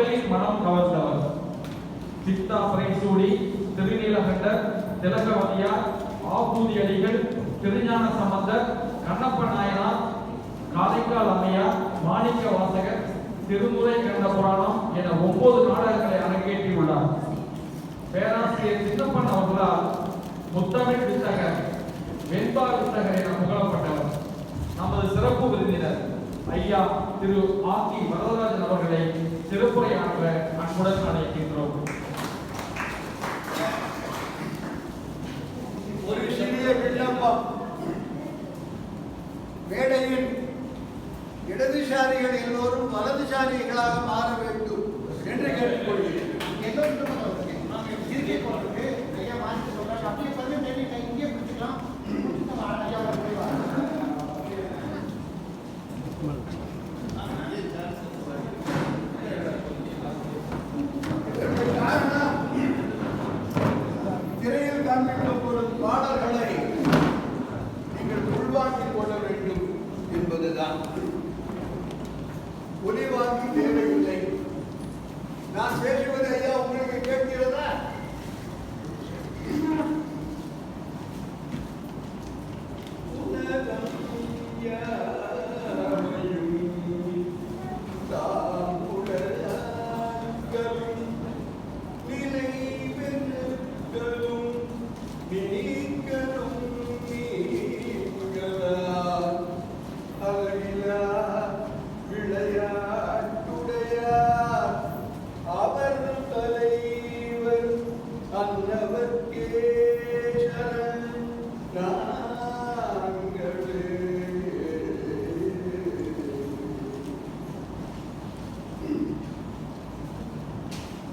மக்களின் மனம் கவர்ந்தவர். சித்தா பிரைசூடி, திருநீலகண்டர், திலகவதியார், ஆபூதி அடிகள், திருஞான சம்பந்தர், கண்ணப்ப நாயனார், காரைக்கால் அம்மையார், மாணிக்க வாசகர், திருமுறை கண்ட புராணம் என 9 நாடகங்களை அரங்கேற்றியுள்ளார். பேராசிரியர் சின்னப்பன் அவர்களால் முத்தமிழ் வித்தகர், வெண்பா வித்தகர் என புகழப்பட்டவர். நமது சிறப்பு விருந்தினர் ஐயா திரு ஆர்டி வரதராஜன் அவர்களை சிறப்புரையாற்ற அன்புடன் அழைக்கின்றோம். ஒரு சிறிய விண்ணப்பம். மேடையில் இடதுசாரிகள் எல்லோரும் வலதுசாரிகளாக மாற வேண்டும் என்று கேட்டுக்கொள்கிறேன். திரையில் காண்பிக்கப்படும் பாடல்களை நீங்கள் உள்வாங்கிக் கொள்ள வேண்டும் என்பதுதான். ஒலிவாங்கி தேவையில்லை. நான் பேசுவது ஐயா உங்களுக்கு கேட்கிறதா?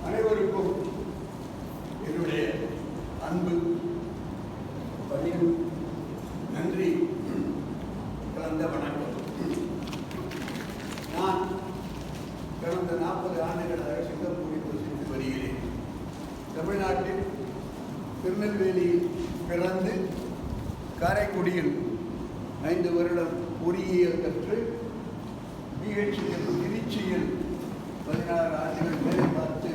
அனைவருக்கும் என்னுடைய அன்பு பணிவு நன்றி கலந்த வணக்கம். நான் கடந்த 40 ஆண்டுகளாக சிங்கப்பூரில் வசித்து வருகிறேன். தமிழ்நாட்டில் திருநெல்வேலியில் பிறந்து காரைக்குடியில் 5 வருடம் பொறியியல் கற்று பிஹெச்டியில் திருச்சியில் 16 ஆண்டுகள் வேலை பார்த்து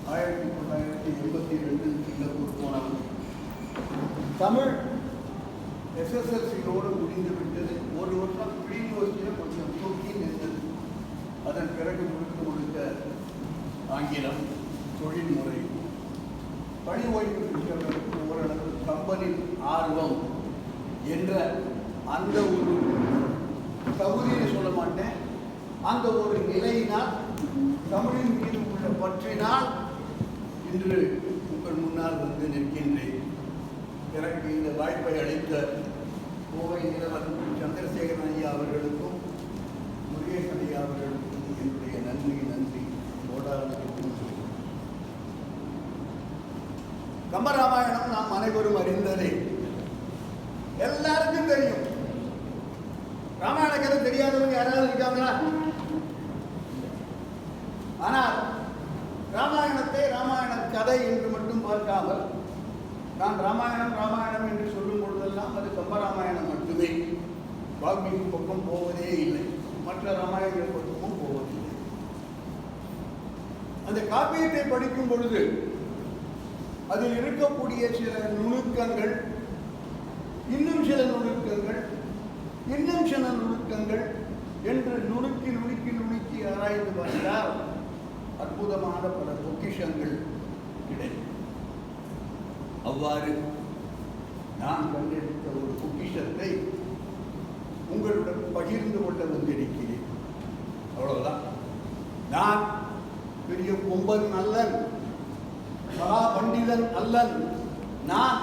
1982 சிங்கப்பூர் போனார். தமிழ் SSLC-யோடு முடிந்து விட்டது. 1 வருஷம் ப்ரீ யூனிவர்சிட்டியில் கொஞ்சம் தூக்கி நின்றது. அதன் பிறகு முழுக்க ஆங்கிலம், தொழில்முறை, பணி ஓய்வு பெற்றவர்களுக்கு ஓரளவு கம்பெனி ஆர்வம் என்ற அந்த ஒரு தகுதியை சொல்ல மாட்டேன், அந்த ஒரு நிலையினால், தமிழின் மீது உள்ள பற்றினால் இன்று உங்கள் முன்னால் வந்து நிற்கின்றேன். எனக்கு இந்த வாய்ப்பை அளித்த கோவை நிலவர் சந்திரசேகரன் ஐயா அவர்களுக்கும் முருகேசன் ஐயா அவர்களுக்கும் என்னுடைய நன்றி கோடான. கம்பராமாயணம் நாம் அனைவரும் அறிந்ததே, எல்லாருக்கும் தெரியும். ராமாயண கதை தெரியாதவங்க யாராவது இருக்காங்களா? ஆனால் ராமாயணத்தை ராமாயண கதை என்று மட்டும் பார்க்காமல், நான் ராமாயணம் என்று சொல்லும் பொழுதெல்லாம் அது கம்பராமாயணம் மட்டுமே. வால்மீகி பக்கம் போவதே இல்லை, மற்ற ராமாயணங்கள் பக்கமும் போவதில்லை. அந்த காப்பியத்தை படிக்கும் பொழுது அதில் இருக்கக்கூடிய சில நுணுக்கங்கள், இன்னும் சில நுணுக்கங்கள், இன்னும் சில நுணுக்கங்கள் என்று நுணுக்கி ஆராய்ந்து பார்த்தால் அற்புதமான பல பொக்கிஷங்கள் கிடைக்கும். அவ்வாறு நான் கண்டெடுத்த ஒரு பொக்கிஷத்தை உங்களுடன் பகிர்ந்து கொள்ள வந்திருக்கிறேன். அவ்வளவுதான். நான் பெரிய கொம்பன் அல்லன், மகா பண்டிதன் அல்லன். நான்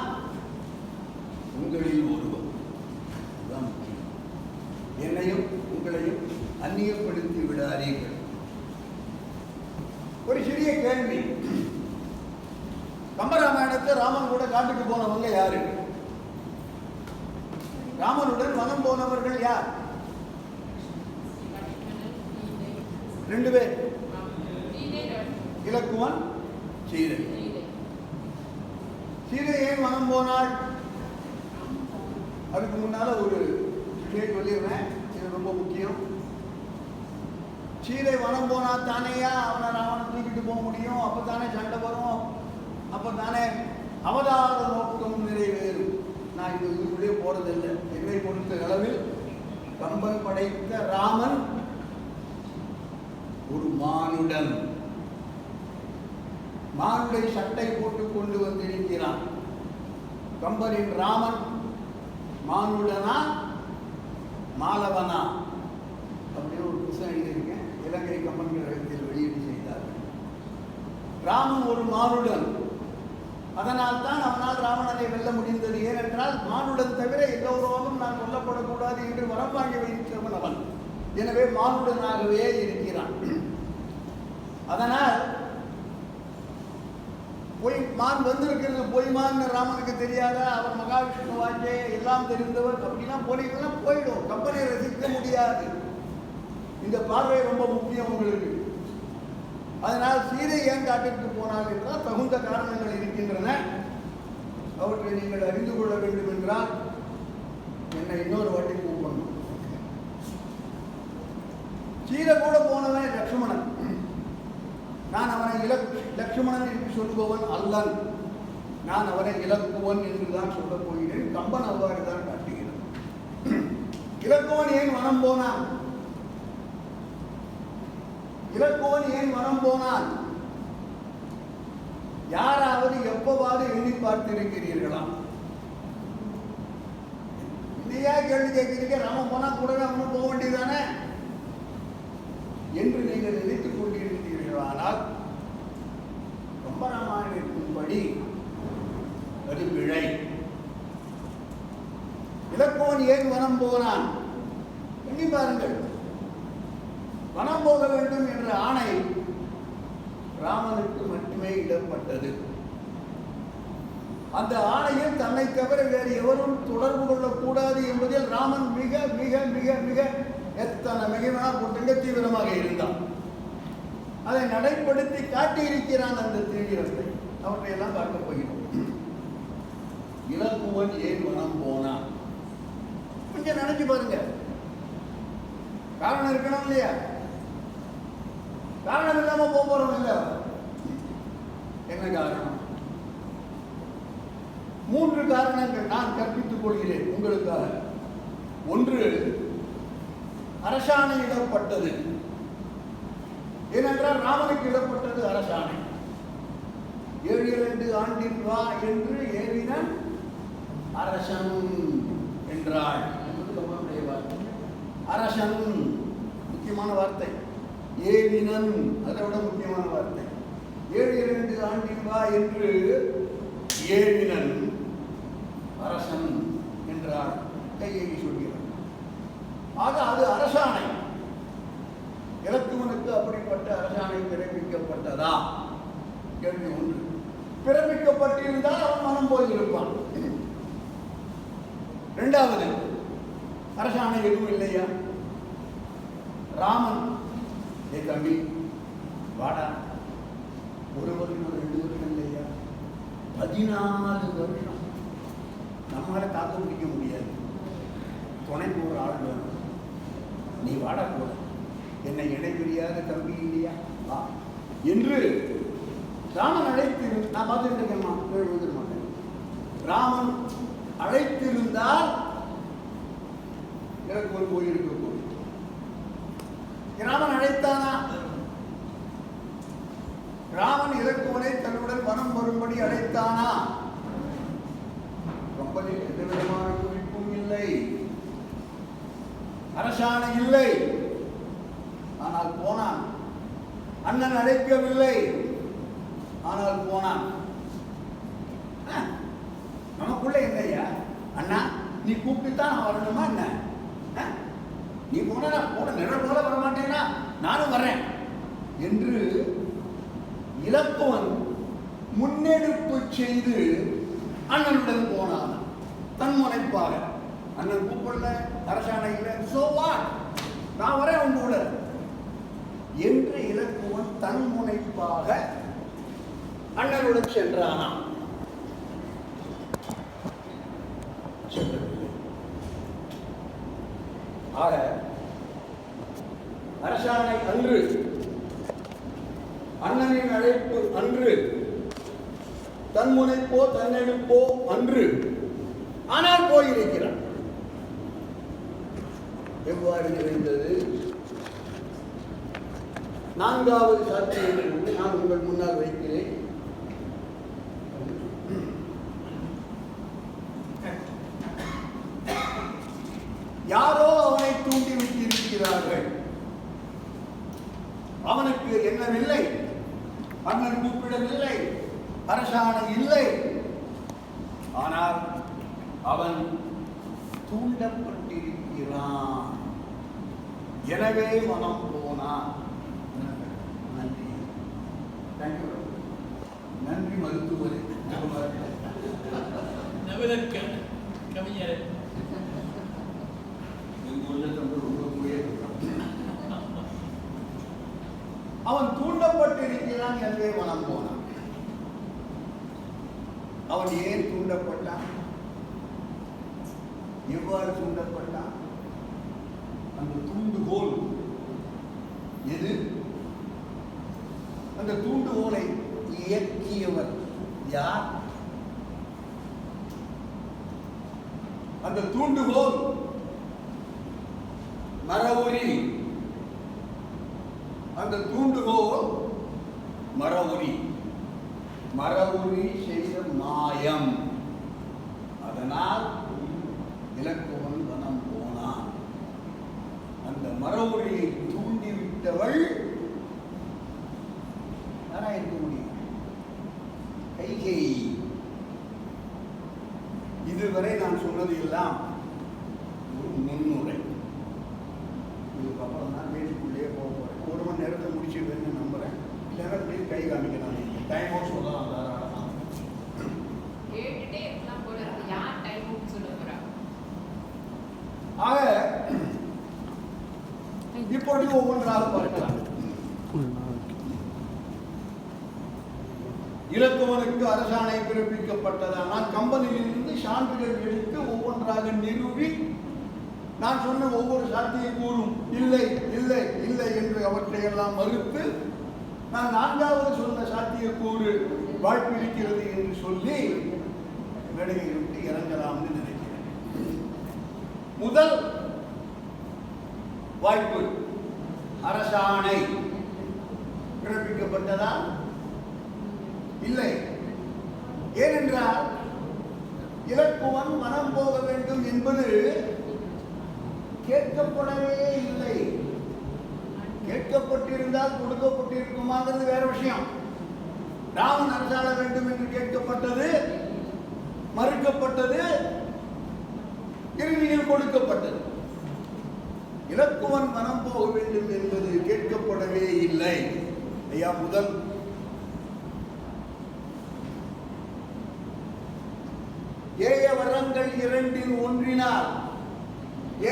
உங்களில் ஒருவன். அதுதான் முக்கியம். என்னையும் உங்களையும் அந்நியப்படுத்தி விடாதீர்கள். ஒரு சிறிய கேள்வி. கம்பராமாயணத்தை ராமன் கூட காட்டுக்கு போனவங்க யாரு? ராமனுடன் வனம் போனவர்கள் யார்? 2 பேர். இலக்குவன், சீதை. சீதை ஏன் வனம் போனாள்? அதுக்கு முன்னால ஒரு விஷயம் சொல்லிடுறேன், இது ரொம்ப முக்கியம். சீதை வனம் போனா தானேயா அவனை ராவணன் தூக்கிட்டு போக முடியும்? அப்போ தானே சண்டை வரும், அப்போ தானே அவதார நோக்கம் நிறைவேறும். நான் இதுக்குள்ளே போறதில்லை. என்னை பொறுத்த அளவில் கம்பன் படைத்த ராமன் ஒரு மானுடன். மானுடை சட்டை போட்டு கொண்டு வந்திருக்கிறான். கம்பனின் ராமன் மானுடனா மாலவனா அப்படின்னு ஒரு புத்தகம் எழுதியிருக்கேன். இலங்கை கம்பன் கழகத்தில் வெளியீடு செய்தார்கள். ராமன் ஒரு மானுடன். அதனால் தான் அவனால் ராவணனை வெல்ல முடிந்தது. ஏனென்றால் மானுடன் தவிர எல்லோரோடும் நான் கொல்லப்படக்கூடாது என்று வரம் வாங்கி வைத்தவன் அவன். எனவே மானுடனாகவே இருக்கிறான். அதனால் மான் வந்திருக்கிறது பொய்மான்னு ராமனுக்கு தெரியாதா? அவர் மகாவிஷ்ணு வாஞ்சே எல்லாம் தெரிந்தவர். அப்படிலாம் போனீங்கன்னா போயிடும். கம்பனை ரசிக்க முடியாது. இந்த பார்வை ரொம்ப முக்கியம் உங்களுக்கு. அதனால் சீதை ஏன் காட்டிற்கு போனார் என்றால் தகுந்த காரணங்கள் இருக்கின்றன. அவற்றை நீங்கள் அறிந்து கொள்ள வேண்டும் என்றால் என்னை இன்னொரு வாட்டி கூப்பிடணும். சீதை கூட போனவன் லட்சுமணன். நான் அவனை லட்சுமணன் என்று சொல்லுபவன் அல்லன். நான் அவனை இலக்குவன் என்று தான் சொல்லப் போகிறேன். கம்பன் அவ்வாறு தான் காட்டுகிறான். இலக்குவன் ஏன் வனம் போனான்? இலக்குவன் ஏன் வனம் போனான்? யாராவது எப்பவாவது எண்ணி பார்த்திருக்கிறீர்களா? இல்லையா கேள்வி கேட்கிறீங்க. ராமன் போனா கூடவே அவனும் போக வேண்டியதானே என்று நீங்கள் நினைத்துக் கொண்டிருக்கிறீர்களானால் கம்பராமாயணத்தின்படி அது பிழை. இலக்குவன் ஏன் வனம் போனான்? எண்ணி பாருங்கள். வனம் போக வேண்டும் என்ற ஆணை ராமனுக்கு மட்டுமே இடப்பட்டது. அந்த ஆணையில் தன்னை தவிர வேறு எவரும் தொடர்பு கொள்ளக்கூடாது என்பதில் ராமன் மிக மிக மிக மிக எத்தனை மிகவனா போட்டுங்க தீவிரமாக இருந்தான். அதை நடைப்படுத்தி காட்டியிருக்கிறான் அந்த தீவிரத்தை. அவற்றையெல்லாம் பார்க்க போகிறோம். இலக்குவன் ஏன் வனம் போனான்? கொஞ்சம் நினைச்சு பாருங்க. காரணம் இருக்கணும் இல்லையா? காரணம் இல்லாம போறோம் இல்ல? என்ன காரணம்? 3 காரணங்கள் நான் கற்பித்துக் கொள்கிறேன் உங்களுக்காக. ஒன்று, அரசாணை இடப்பட்டது. ஏனென்றால் ராமனுக்கு இடப்பட்டது அரசாணை. 7 ஆண்டில் வா என்று ஏறினன் அரசன் என்றாள். அரசன் முக்கியமான வார்த்தை. ஏவினன் அதை விட முக்கியமான வார்த்தை. 7 ஆண்டில் வா என்று ஏவினன் அரசன் என்றாள். கையை சொல்கிறான். ஆக அது அரசாணை. இலக்குவனுக்கு அப்படிப்பட்ட அரசாணை பிறப்பிக்கப்பட்டதா? கேள்வி ஒன்று. பிறப்பிக்கப்பட்டிருந்தால் அவன் மனம் போயிருப்பான். 2வது, அரசாணை எதுவும் இல்லையா? ராமன் தம்பி வாடா, 1 வருஷம் 2 வருஷம் இல்லையா, 14 வருஷம் நம்மளால காக்க பிடிக்க முடியாது. துணைக்கு ஒரு ஆள் வேணும். நீ வாடா கூட, என்னை இடைபிரியாத தம்பி இல்லையா வா என்று ராமன் அழைத்திரு. நான் பார்த்துட்டு இருக்கேம்மா, எழுத மாட்டேன். ராமன் அழைத்திருந்தால் எனக்கு ஒரு கோயில் இருக்க போகுது. ராமன் அழைத்தானா? ராமன் இலக்குவனை தன்னுடன் வனம் வரும்படி அழைத்தானா? கம்பனில் எந்த விதமான குறிப்பும் இல்லை, அரசாணை இல்லை. ஆனால் போனான். அண்ணன் அழைக்கவில்லை, ஆனால் போனான். நமக்குள்ள என்னையா அண்ணா, நீ கூப்பிட்டுத்தான் நான் வரணுமா என்ன? நீ போன போன நிழல் போல வரமாட்டேன்னா நானும் வர்றேன் என்று இலக்குவன் முன்னெடுப்பு செய்து அண்ணனுடன் போனான். தன்முனைப்பாக. அண்ணன் கூப்பிடல, அரசாணை இல்லை, சோ வாட், நான் வரேன் உங்களோட என்று இலக்குவன் தன்முனைப்பாக அண்ணனுடன் சென்றானாம். ஆக அரசாணை அன்று, அண்ணனின் அழைப்பு அன்று, தன்முனைப்போ தன்னெடுப்போ அன்று, ஆனால் போயிருக்கிறார். எவ்வாறு நிறைந்தது? நான்காவது சாட்சியம் நான் உங்கள் முன்னால் வைக்கிறேன். யாரோ அவனை தூண்டி விட்டிருக்கிறார்கள். அவனுக்கு என்னவில்லை, அண்ணன் கூப்பிடவில்லை, அரசாணை இல்லை. ஆனால் அவன் தூண்டப்பட்டிருக்கிறான். எனவே மனம் போனான். நன்றி, நன்றி மருத்துவரே. கவிஞர் அவன் தூண்டப்பட்டிருக்கிறான், எனவே மனம் போனான். அவன் ஏன் தூண்டப்பட்டான்? எவ்வாறு தூண்டப்பட்டான்? அந்த தூண்டுகோல் எது? அந்த தூண்டுகோலை இயக்கியவர் யார்? அந்த தூண்டுகோல் மரவுரி. அந்த தூண்டுகோல் மரவுரி. மரவுரி செய்த மாயம். அதனால் இலக்குவன் வனம் போனான். அந்த மரவுரியை தூண்டிவிட்டவள் யாரா இருக்க முடியும்? கைகேயி. இதுவரை நான் சொன்னது எல்லாம் ஒரு முன்னுரை. இதுக்கப்புறம் நான் வீட்டுக்குள்ளேயே போக போறேன். 1 மணி நேரத்தை முடிச்சுடுவேன்னு நம்புறேன். இல்லைன்னா ப்ளீஸ் கை காமிக்கலாம். டைம் அவுட் சொல்லலாம். தாராளமாக கேட்டுட்டே இருக்கலாம் போல இருக்கு. யார் டைம் அவுட் சொல்ல போறா? ஆக இப்பொழுது ஒவ்வொன்றாக பார்க்கலாம். இலக்குவனுக்கு அரசாணை பிறப்பிக்கப்பட்டதானால் கம்பெனியிலிருந்து சான்றுகள் எடுத்து ஒவ்வொன்றாக நிறுவி நான் சொன்ன ஒவ்வொரு சாத்தியக்கூறும் இல்லை இல்லை இல்லை என்று அவற்றையெல்லாம் மறுத்து நான் 4வது சொன்ன சாத்தியக்கூறு வாய்ப்பு இருக்கிறது என்று சொல்லி மேடையை விட்டு இறங்கலாம்னு நினைக்கிறேன். முதல் வாய்ப்பு, அரசாணை பிறப்பிக்கப்பட்டதா? இல்லை. ஏனென்றால் இலக்குவன் மனம் போக வேண்டும் என்பது கேட்கப்படவே இல்லை. கேட்கப்பட்டிருந்தால் கொடுக்கப்பட்டிருக்குமாங்கிறது வேற விஷயம். ராமன் அரசாள வேண்டும் என்று கேட்கப்பட்டது, மறுக்கப்பட்டது, இறுதியில் கொடுக்கப்பட்டது. இலக்குவன் மனம் போக வேண்டும் என்பது கேட்கப்படவே இல்லை. ஐயா, முதல் ஏய வரங்கள் 2 ஒன்றினால்,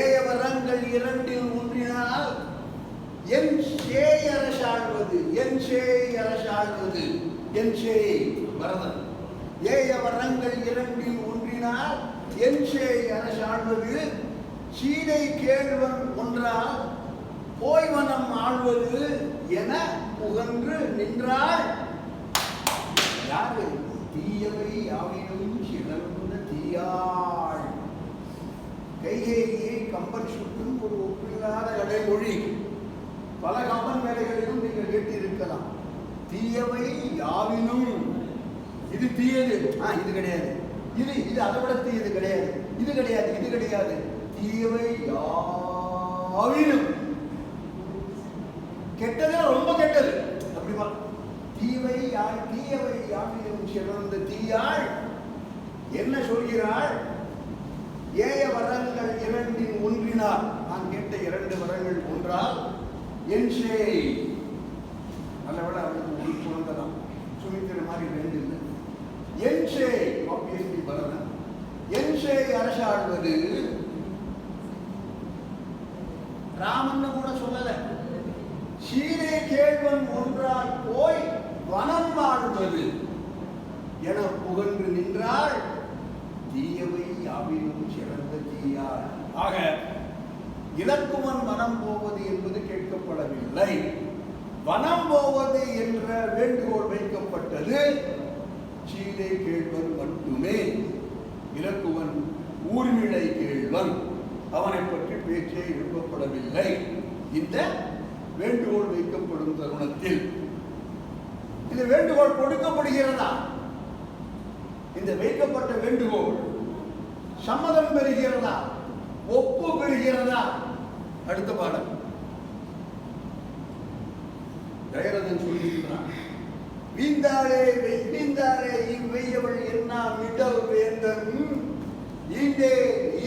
ஏய வரங்கள் 2 ஒன்றினால் என் சேய் அரசாழ்வது, என் சேய் அரசாழ்வது, என் சேய் வரதன். ஏய வரங்கள் 2 ஒன்றினால் என் சேய் அரசாழ்வது, சீதை கேள்வன் ஒன்றால் போய்வனம் ஆழ்வது என புகன்று நின்றாள். யாரு? தீயவை யாவினும் சிறந்த தீயாள். கைகேயியை கம்பன் சுட்டும் ஒரு ஒப்பில்லாத அடைமொழி. பல கம்பன் வேலைகளிலும் நீங்கள் கேட்டிருக்கலாம். தீயவை யாவினும், இது தீயது, இது கிடையாது, இது அதை விட தீயது கிடையாது, இது கிடையாது, இது கிடையாது, தீயவை யாவினும். கெட்டது ரொம்ப கெட்டது. அப்படிமா தீயவை யாவினும் சிறந்த தீயாள் என்ன சொல்கிறாள்? ஏய வரங்கள் 2 ஒன்றினால், நான் கேட்ட 2 வரங்கள் ஒன்றால் என் சேய். நல்லவேளை அவளுக்கு ஒரு குழந்தைதான், சுமித்திர மாதிரி 2 இல்லை. என் சேய் ஆப்வியஸ்லி வரணும். என் சேய் அரசாழ்வது ராமன் கூட சொல்லல. சீதை கேள்வன் ஒன்றால் போய் வனம் ஆழ்வது என புகன்று நின்றாள். தீயவை யாவினும் சிறந்த தீயாள். ஆக இலக்குவன் வனம் போவது என்பது கேட்கப்படவில்லை. வனம் போவது என்ற வேண்டுகோள் வைக்கப்பட்டது சீதை கேள்வன் மட்டுமே. இலக்குவன் ஊர்மிளை கேள்வன், அவனை பற்றி பேச்சே எழுப்பப்படவில்லை. இந்த வேண்டுகோள் வைக்கப்படும் தருணத்தில் இந்த வேண்டுகோள் கொடுக்கப்படுகிறதா? இந்த வைக்கப்பட்ட வேண்டுகோள் சம்மதம் பெறுகிறதா, ஒப்பு பெறுகிறதா? அடுத்த பாடம் தயரதன் சொல்லுகிறான், வீந்தாளே வீந்தாளே இவ்வையவள் என்ன மிடல் வேந்தன் ஈண்டே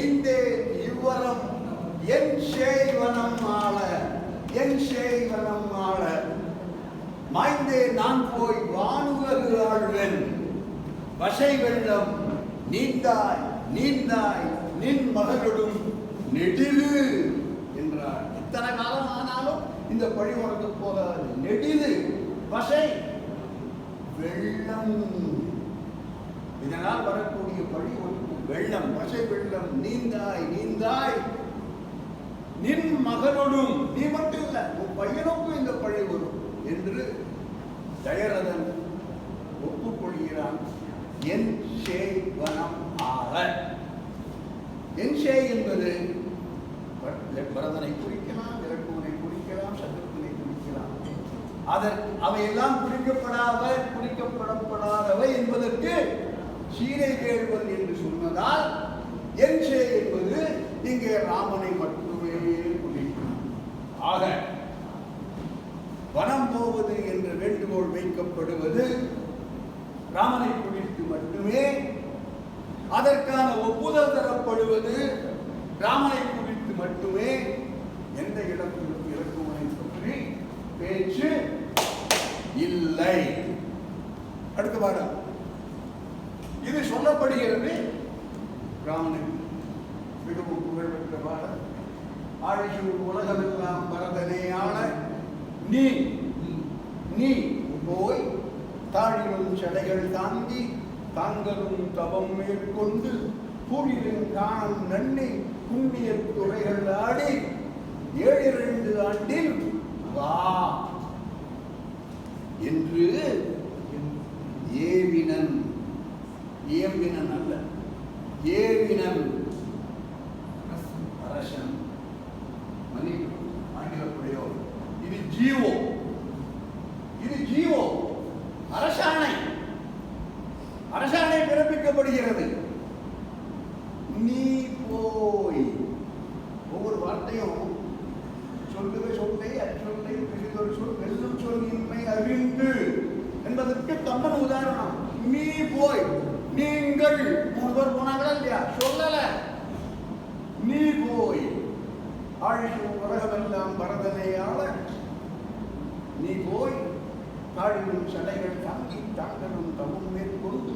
ஈண்டே இவ்வரம் என் செய்வனம் ஆள என் செய்வனம் ஆள மாய்ந்தே நான் போய் வானுலகு ஆழ்வன் வசை வெள்ளம் நீந்தாய் நீந்தாய் நின் மகளோடும் நெடிது என்றார். இத்தனை காலம் ஆனாலும் இந்த பழி உனக்கு போகாது. நெடிது வசை வெள்ளம், இதனால் வரக்கூடிய பழி உனக்கு வெள்ளம், வசை வெள்ளம். நீந்தாய் நீந்தாய் நின் மகனோடும், நீ மட்டும் இல்ல உன் பையனுக்கும் இந்த பழி வரும் என்று தயரதன் ஒப்புக்கொள்கிறான். என் சேய் வனம் ஆள. என் சேய் என்பது பரதனை குறிக்கலாம், இலக்குவனை குறிக்கலாம், சத்ருகனை குறிக்கலாம். அவையெல்லாம் குறிக்கப்படப்படாதவை என்பதற்கு சீதை கேள்வன் என்று சொன்னதால் என் சேய் என்பது இங்கே ராமனை மட்டுமே குறிக்கும். ஆக வனம் போவது என்ற வேண்டுகோள் வைக்கப்படுவது ராமனை குறித்து மட்டுமே, அதற்கான ஒப்புதல் தரப்படுவது ராமனை குறித்து மட்டுமே. எந்த இடத்திலும் இலக்குவனை பற்றி பேச்சு இல்லை. அடுத்த பாடம் இது சொல்லப்படுகிறது. ராமனுக்கு மிகவும் புகழ்பெற்ற பாடம். ஆழிசூழ் உலகமெல்லாம் பரதனையாள நீ நீ போய் தாழிலும் சடைகள் தாங்கி தாங்களும் தவம் மேற்கொண்டு பூரிலின் காணம் நன்னி புண்ணிய துறைகள் ஆடி 7 ஆண்டில் வா என்று ஏவினன், ஏவினன் அல்ல, ஏவினன் அரசன். ஆங்கில பிரயோகம். இது ஜீவோ, இது ஜீவோ அரசாணை, அரசாணை பிறப்பிக்கப்படுகிறது. நீ போய், ஒவ்வொரு வார்த்தையும் சொல்லுக சொல்லை அச்சொல்லை பிரிதொரு சொல் வெல்லும் சொல் இன்மை அறிந்து என்பதற்கு கம்பன் உதாரணம். நீ போய், நீங்கள் 3 பேர் போனாங்களா இல்லையா, சொல்லல. நீ போய் ஆழிக்கும் உலகமெல்லாம் பரதனையாள நீ போய் தாழிலும் சடைகள் தாங்கி தாங்களும் தவம் மேற்கொண்டு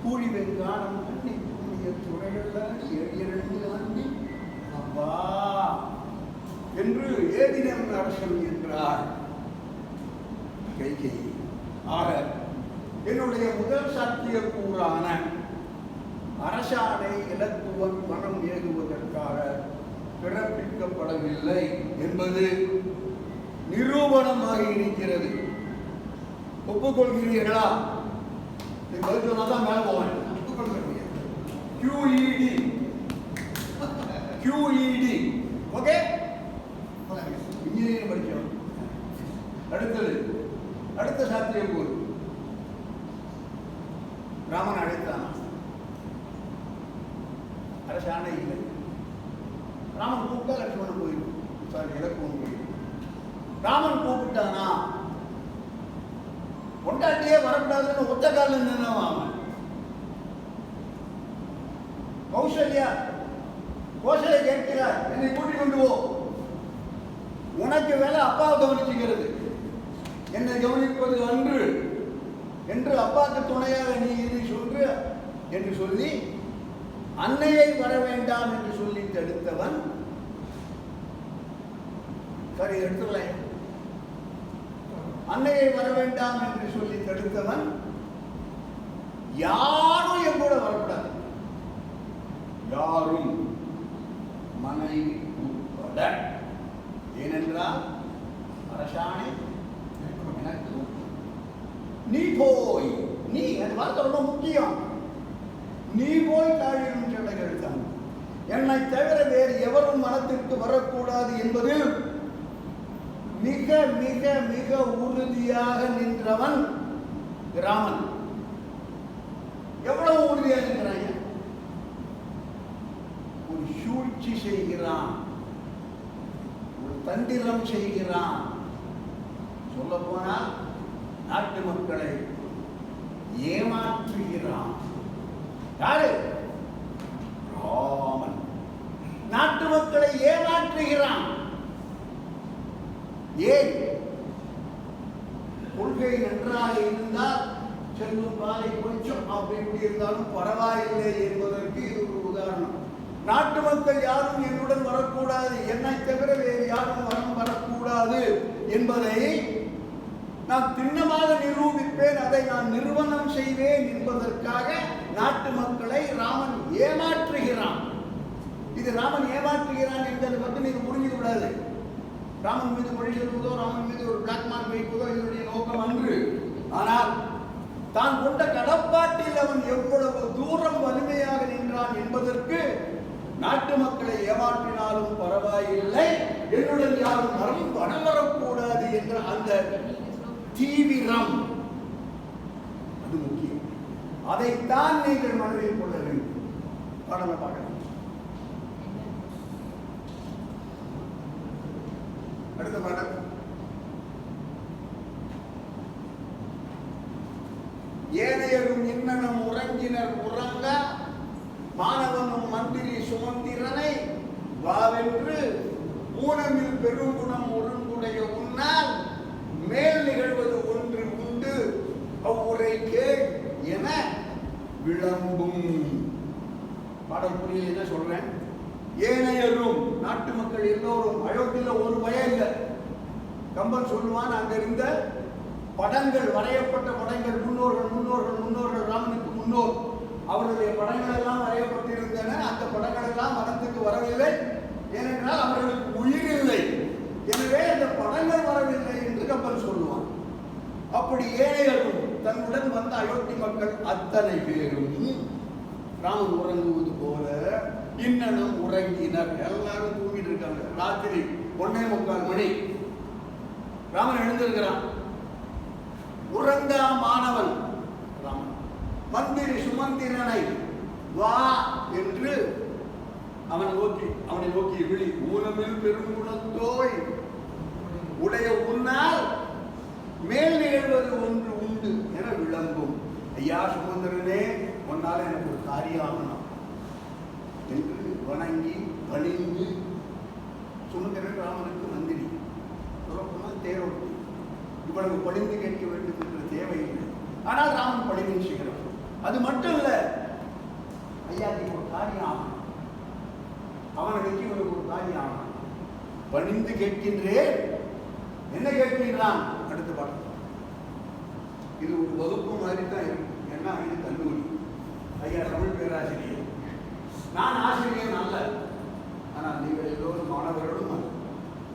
கூழிவை காணம் பண்ணி புண்ணிய துறைகள் 7 ஆண்டி அப்பா என்று ஏதினன் அரசன் என்றார் கைகை. ஆக என்னுடைய முதல் சாத்திய கூறான அரசாணை இலக்குவன் மனம் ஏகுவதற்காக பிறப்பிக்கப்படவில்லை என்பது நிரூபணமாகி இருக்கிறது. ஒப்புக்கொள்கிறீர்களா? தான் மேல போவேன். ஒப்புக்கொள்கிறீங்க. QED ஓகே, இன்ஜினியரிங் படிச்சோம். அடுத்தது அடுத்த சாத்தியம் கூறு. ராமன் அழைத்தான், அரசாணை இல்லை. ராமன் கூப்பிட்டா லட்சுமணன் போயிடும், இலக்குவன் போயிடும். ராமன் கூப்பிட்டானா கொண்டாட்டியே வரக்கூடாதுன்னு ஒத்த காலில் நின்னவன். கௌசல்யா கோசலை கேட்கிறார், என்னை கூட்டிக் கொண்டு போ, உனக்கு வேலை அப்பாவை கவனிச்சுக்கிறது, என்னை கவனிப்பது அன்று என்று அப்பாவுக்கு துணையாக நீ இது சொல்று என்று சொல்லி அன்னையை வர வேண்டாம் என்று சொல்லி தடுத்தவன். சரி எடுத்துக்கலாம், அன்னையை வர வேண்டாம் என்று சொல்லி தடுத்தவன் யாரும் என் கூட வரக்கூடாது, யாரும் மனைவி உட்பட. ஏனென்றால் அரசாணை எனக்கு நீ போய், நீ அந்த வார்த்தை ரொம்ப முக்கியம். நீ போய் தாழிரும் சடைகள் தான், என்னை தவிர வேறு எவரும் மனத்திற்கு வரக்கூடாது என்பதில் மிக மிக மிக உறுதியாக நின்றவன் ராமன். எவ்வளவு உறுதியாக நின்றாங்க? ஒரு சூழ்ச்சி செய்கிறான், ஒரு தந்திரம் செய்கிறான். சொல்ல போனால் நாட்டு மக்களை ஏமாற்றுகிறான். யாரு? ராமன் நாட்டு மக்களை ஏமாற்றுகிறான். ஏன்? கொள்கை நன்றாக இருந்தால் செல்லும் பாதை கொஞ்சம் அப்படி இப்படி இருந்தாலும் பரவாயில்லை என்பதற்கு இது ஒரு உதாரணம். நாட்டு மக்கள் யாரும் என்னுடன் வரக்கூடாது, என்னை தவிர வேறு யாரும் வரக்கூடாது என்பதை நான் திண்ணமாக நிரூபிப்பேன், அதை நான் நிறுவனம் செய்வேன் என்பதற்காக நாட்டு மக்களை ராமன் ஏமாற்றுகிறான். இது ராமன் ஏமாற்றுகிறான் என்பதை பற்றி நீங்க புரிஞ்சுக்க கூடாது. ராமன் மீது மொழி சொல்வதோ, ராமன் மீது ஒரு பிளாக் மார்க் வைப்பதோ இதனுடைய நோக்கம் அன்று. ஆனால் தான் கொண்ட கடப்பாட்டில் அவன் எவ்வளவு தூரம் வலிமையாக நின்றான் என்பதற்கு நாட்டு மக்களை ஏமாற்றினாலும் பரவாயில்லை, என்னுடன் யாரும் வரக்கூடாது என்ற அந்த தீவிரம், அது முக்கியம். அதைத்தான் நீங்கள் மனதில் கொள்ள வேண்டும். பாடலை பார்க்கலாம். அடுத்த பாடம். ஏனையரும் இன்னனும் உறங்கினர் உறங்க, மாணவனும் மந்திரி சுமந்திரனை வாவென்று ஊனமில் பெருங்குணம் ஒருங்குடைய உன்னால் மேல் நிகழ்வது ஒன்று உண்டு அவ்வுரை கேள் என விளம்பும். பாடல் புரியல என்ன சொல்றேன்? ஏனையரும் நாட்டு மக்கள் எல்லோரும், அயோத்தியில ஒரு பயம் இல்லை. கம்பன் சொல்லுவான், அங்க இருந்த படங்கள், வரையப்பட்ட படங்கள், முன்னோர்கள் முன்னோர்கள் முன்னோர்கள் ராமனுக்கு முன்னோர் அவருடைய படங்கள் எல்லாம் வரையப்பட்டிருந்தன. அந்த படங்கள் எல்லாம் மனத்துக்கு வரவில்லை, ஏனென்றால் அவர்களுக்கு உயிர் இல்லை. எனவே அந்த படங்கள் வரவில்லை என்று கம்பன் சொல்லுவான். அப்படி ஏழைகளும் தன்னுடன் வந்த அயோத்தி மக்கள் அத்தனை பேரும் ராமன் உறங்குவது போல இன்னனும் உறங்கினர். எல்லாரும் தூங்கிட்டு இருக்காங்க. ராத்திரி 1:45 மணி. ராமன் எழுந்திருக்கிறான். உறங்கா மாணவன் ராமன் மந்திரி சுமந்திரனை வா என்று அவனை நோக்கி விழி. ஊனமில் பெருங்குணத்தோய் உடைய உன்னால் மேல் நிகழ்வது ஒன்று உண்டு என விளங்கும். ஐயா சுமந்திரனே, உன்னால் எனக்கு ஒரு காரியம் என்று வணங்கி பணிந்து. சுமந்திரன் ராமனுக்கு மந்திரி, சொல்லப்போனால் தேரோட்டி. இவ்வளவு பணிந்து கேட்க வேண்டும் என்ற தேவையில்லை. ஆனால் ராமன் பணிந்து செய்கிறான். அது மட்டும் இல்ல, ஐயா நீ ஒரு காரியம் ஆகணும், அவனை வச்சு இவனுக்கு ஒரு காரியம் ஆகணும். பணிந்து கேட்கின்றேன். என்ன கேட்கின்றான்? அடுத்த பாடம். இது ஒரு வகுப்பு மாதிரி தான் இருக்கும். ஏன்னா இது கல்லூரி. ஐயா தமிழ் பேராசிரியர், நான் ஆசிரியர் அல்ல. ஆனால் நீங்கள் எல்லோரும் மாணவர்களும் அல்ல.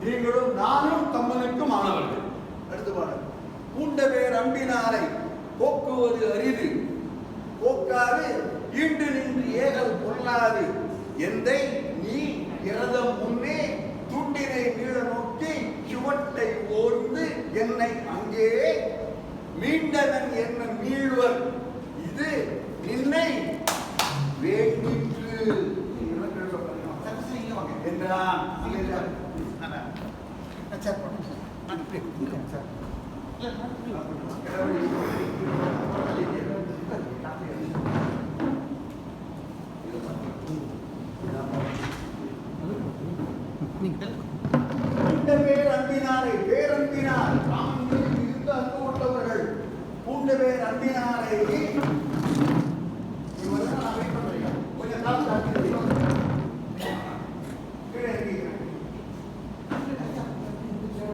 நீங்களும் நானும் தம்மனுக்கு மாணவர்கள். அடுத்த பாடம். பூண்ட பேர் அம்பினாரை போக்குவது அரிது, போக்காது ஈண்டு நின்று ஏகல் பொல்லாது, எந்தை நீ இரதம் முன்னே துண்டினை மீள நோக்கி சுவட்டை ஓர்ந்து என்னை அங்கே மீண்டவன் என்ன மீழ்வர், இது நின்னை வேண்டிற்று என்றான். அன்பினாரை பேரன்பினார் ராமன் மீது மிகுந்த அன்பு கொண்டவர்கள் பூண்ட பேர் அன்பினாரை